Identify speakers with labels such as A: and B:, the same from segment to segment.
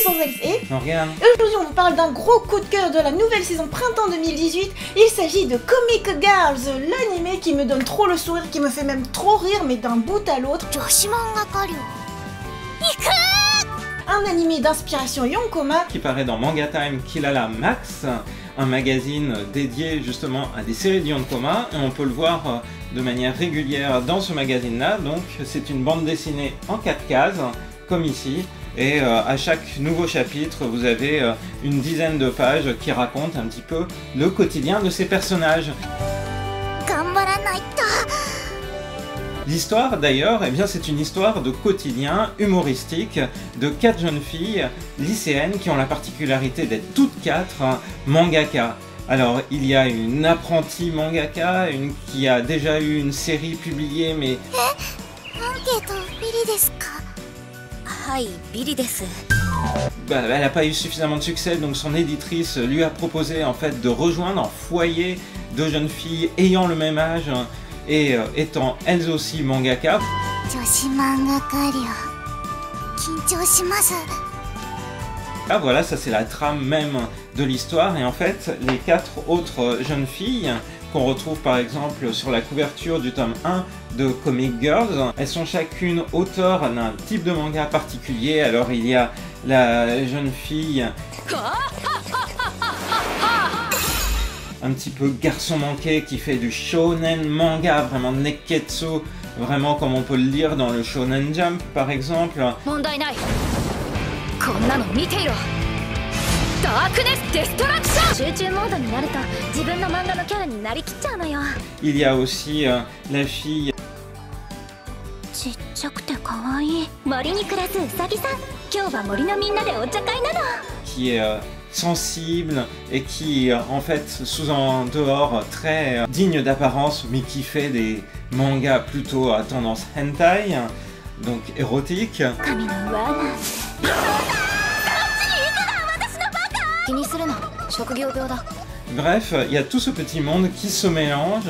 A: sans Alice et...
B: Non, regarde.
A: Aujourd'hui on vous parle d'un gros coup de cœur de la nouvelle saison printemps 2018. Il s'agit de Comic Girls, l'animé qui me donne trop le sourire, qui me fait même trop rire, mais d'un bout à l'autre. Un animé d'inspiration Yonkoma
B: Qui paraît dans Manga Time Kilala Max, un magazine dédié justement à des séries de Yonkoma, et on peut le voir de manière régulière dans ce magazine-là. Donc c'est une bande dessinée en 4 cases, comme ici, et à chaque nouveau chapitre, vous avez une dizaine de pages qui racontent un petit peu le quotidien de ces personnages. L'histoire d'ailleurs, eh bien c'est une histoire de quotidien humoristique de 4 jeunes filles lycéennes qui ont la particularité d'être toutes 4 mangaka. Alors il y a une apprentie mangaka, une qui a déjà eu une série publiée mais... elle n'a pas eu suffisamment de succès, donc son éditrice lui a proposé en fait de rejoindre un foyer de jeunes filles ayant le même âge et étant elles aussi mangaka. Ah voilà, ça c'est la trame même de l'histoire, et en fait les 4 autres jeunes filles qu'on retrouve par exemple sur la couverture du tome 1 de Comic Girls, elles sont chacune auteurs d'un type de manga particulier. Alors il y a la jeune fille un petit peu garçon manqué qui fait du shonen manga, vraiment neketsu, vraiment comme on peut le lire dans le Shonen Jump par exemple. Il y a aussi la fille qui est sensible et qui en fait sous en dehors très digne d'apparence, mais qui fait des mangas plutôt à tendance hentai, donc érotique. Bref, il y a tout ce petit monde qui se mélange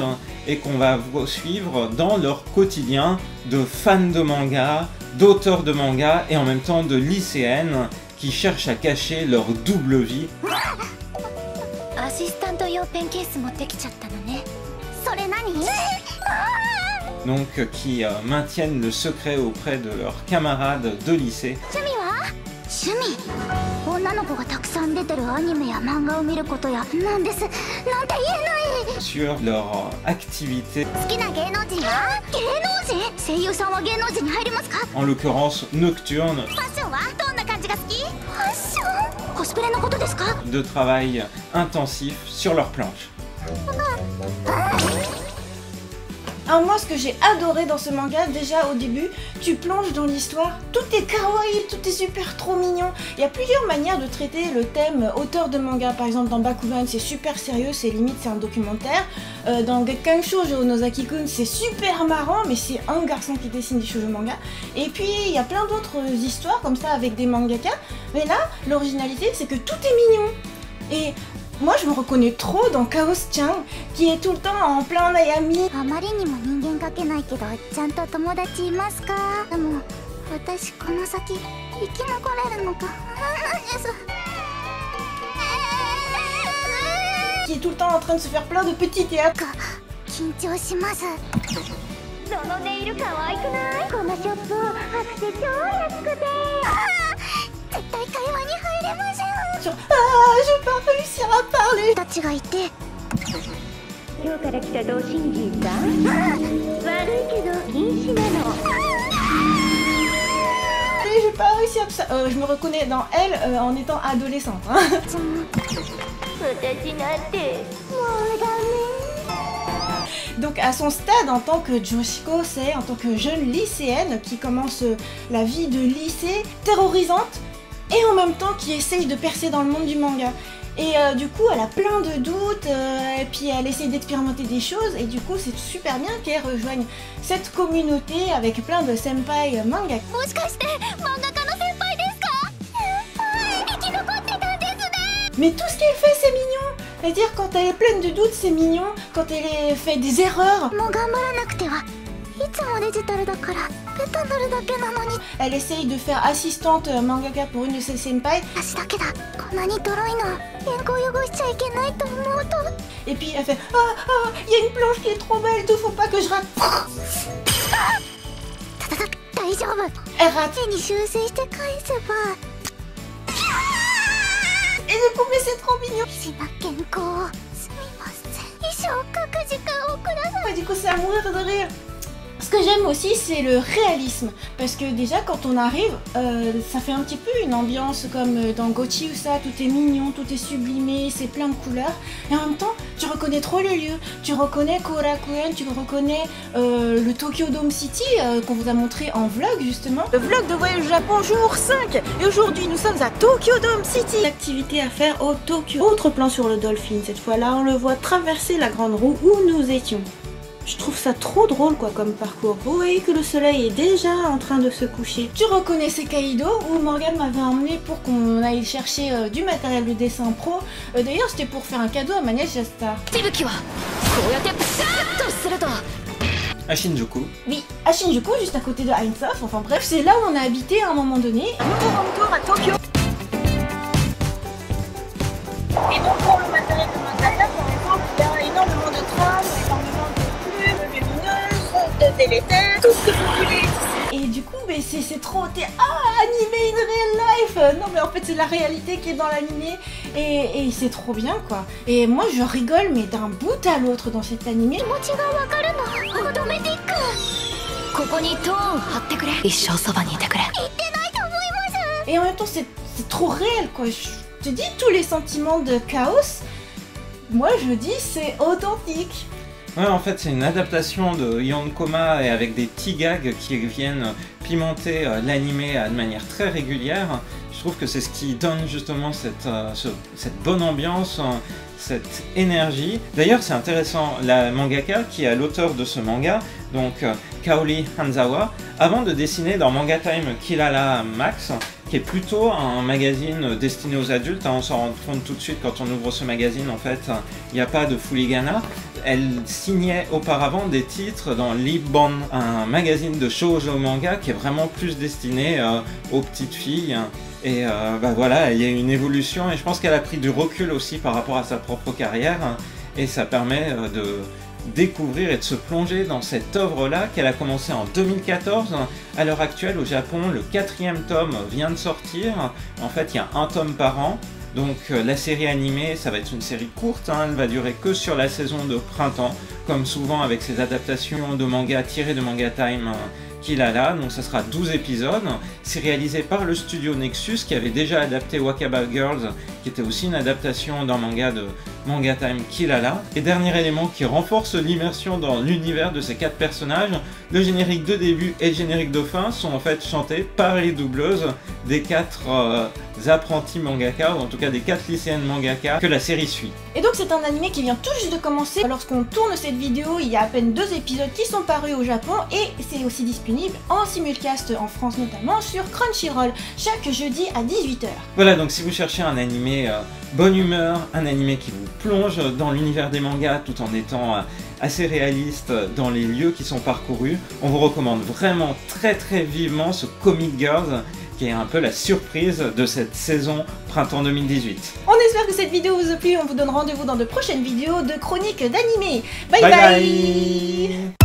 B: et qu'on va suivre dans leur quotidien de fans de manga, d'auteurs de manga et en même temps de lycéennes qui cherchent à cacher leur double vie. Donc qui maintiennent le secret auprès de leurs camarades de lycée. Sur leur activité. En l'occurrence nocturne. De travail intensif sur leur planche.
A: Alors moi, ce que j'ai adoré dans ce manga, déjà au début, tu plonges dans l'histoire, tout est kawaii, tout est super trop mignon. Il y a plusieurs manières de traiter le thème auteur de manga. Par exemple, dans Bakuman, c'est super sérieux, c'est limite, c'est un documentaire. Dans Gekkan Shoujo Nozaki-kun, c'est super marrant, mais c'est un garçon qui dessine des shoujo manga. Et puis, il y a plein d'autres histoires comme ça avec des mangaka. Mais là, l'originalité, c'est que tout est mignon. Et moi, je me reconnais trop dans Chaos-chan, qui est tout le temps en plein Nayami. Qui est tout le temps en train de se faire plein de petits théâtres. Sur j'ai pas réussi à parler. J'ai pas réussi à tout ça. Je me reconnais dans elle en étant adolescente. Hein. Donc à son stade en tant que Joshiko, c'est en tant que jeune lycéenne qui commence la vie de lycée terrorisante et en même temps qui essaye de percer dans le monde du manga. Et du coup elle a plein de doutes et puis elle essaye d'expérimenter des choses et du coup c'est super bien qu'elle rejoigne cette communauté avec plein de senpai manga. Mais tout ce qu'elle fait c'est mignon. C'est-à-dire quand elle est pleine de doutes c'est mignon, quand elle fait des erreurs. Elle essaye de faire assistante mangaka pour une de ses senpai. Et puis elle fait il y a une planche qui est trop belle, il faut pas que je rate. Elle rate. Et du coup, mais c'est trop mignon. Et du coup, c'est à mourir de rire. Ce que j'aime aussi, c'est le réalisme. Parce que déjà, quand on arrive, ça fait un petit peu une ambiance comme dans Gochi où ça, tout est mignon, tout est sublimé, c'est plein de couleurs. Et en même temps, tu reconnais trop le lieu. Tu reconnais Korakuen, tu reconnais le Tokyo Dome City qu'on vous a montré en vlog justement. Le vlog de voyage au Japon jour 5. Et aujourd'hui, nous sommes à Tokyo Dome City. Activité à faire au Tokyo. Autre plan sur le Dolphin. Cette fois-là, on le voit traverser la grande roue où nous étions. Je trouve ça trop drôle quoi comme parcours. Vous voyez que le soleil est déjà en train de se coucher. Tu reconnais Sekaido où Morgane m'avait emmené pour qu'on aille chercher du matériel de dessin pro. D'ailleurs c'était pour faire un cadeau à ma nièce Jasta.
B: À Shinjuku.
A: Oui, à Shinjuku, juste à côté de Heinsoft. Enfin bref, c'est là où on a habité à un moment donné. Nouveau retour à Tokyo. Et donc pour le matériel de mangaka, par exemple, il y a énormément de trames, énormément de de délétères, tout ce que vous voulez. Et du coup, mais c'est trop... animé in real life. Non mais en fait c'est la réalité qui est dans l'animé et c'est trop bien quoi. Et moi je rigole mais d'un bout à l'autre dans cet animé. Et en même temps c'est trop réel quoi. Je te dis tous les sentiments de chaos. Moi je dis c'est authentique.
B: Ouais, en fait, c'est une adaptation de Yonkoma et avec des petits gags qui viennent pimenter l'animé de manière très régulière. Je trouve que c'est ce qui donne justement cette bonne ambiance, cette énergie. D'ailleurs, c'est intéressant, la mangaka qui est l'auteur de ce manga, donc Kaori Hanzawa, avant de dessiner dans Manga Time Kilala Max, qui est plutôt un magazine destiné aux adultes, on s'en rend compte tout de suite quand on ouvre ce magazine, en fait, il n'y a pas de Fooligana. Elle signait auparavant des titres dans Libon, un magazine de shoujo manga qui est vraiment plus destiné aux petites filles. Et voilà, il y a une évolution et je pense qu'elle a pris du recul aussi par rapport à sa propre carrière et ça permet de découvrir et de se plonger dans cette œuvre-là qu'elle a commencé en 2014. À l'heure actuelle, au Japon, le 4e tome vient de sortir. En fait, il y a un tome par an. Donc la série animée, ça va être une série courte, elle va durer que sur la saison de printemps, comme souvent avec ces adaptations de manga tirées de Manga Time Kilala, donc ça sera 12 épisodes. C'est réalisé par le studio Nexus qui avait déjà adapté Wakaba Girls, qui était aussi une adaptation d'un manga de Manga Time Kilala. Et dernier élément qui renforce l'immersion dans l'univers de ces 4 personnages, le générique de début et le générique de fin sont en fait chantés par les doubleuses des 4 apprentis mangaka, ou en tout cas des 4 lycéennes mangaka que la série suit.
A: Et donc c'est un animé qui vient tout juste de commencer. Lorsqu'on tourne cette vidéo, il y a à peine 2 épisodes qui sont parus au Japon et c'est aussi disponible en simulcast en France notamment sur Crunchyroll chaque jeudi à 18 h.
B: Voilà, donc si vous cherchez un animé bonne humeur, un animé qui vous plonge dans l'univers des mangas tout en étant assez réaliste dans les lieux qui sont parcourus, on vous recommande vraiment très vivement ce Comic Girls qui est un peu la surprise de cette saison printemps 2018.
A: On espère que cette vidéo vous a plu, on vous donne rendez-vous dans de prochaines vidéos de chroniques d'animé. Bye bye.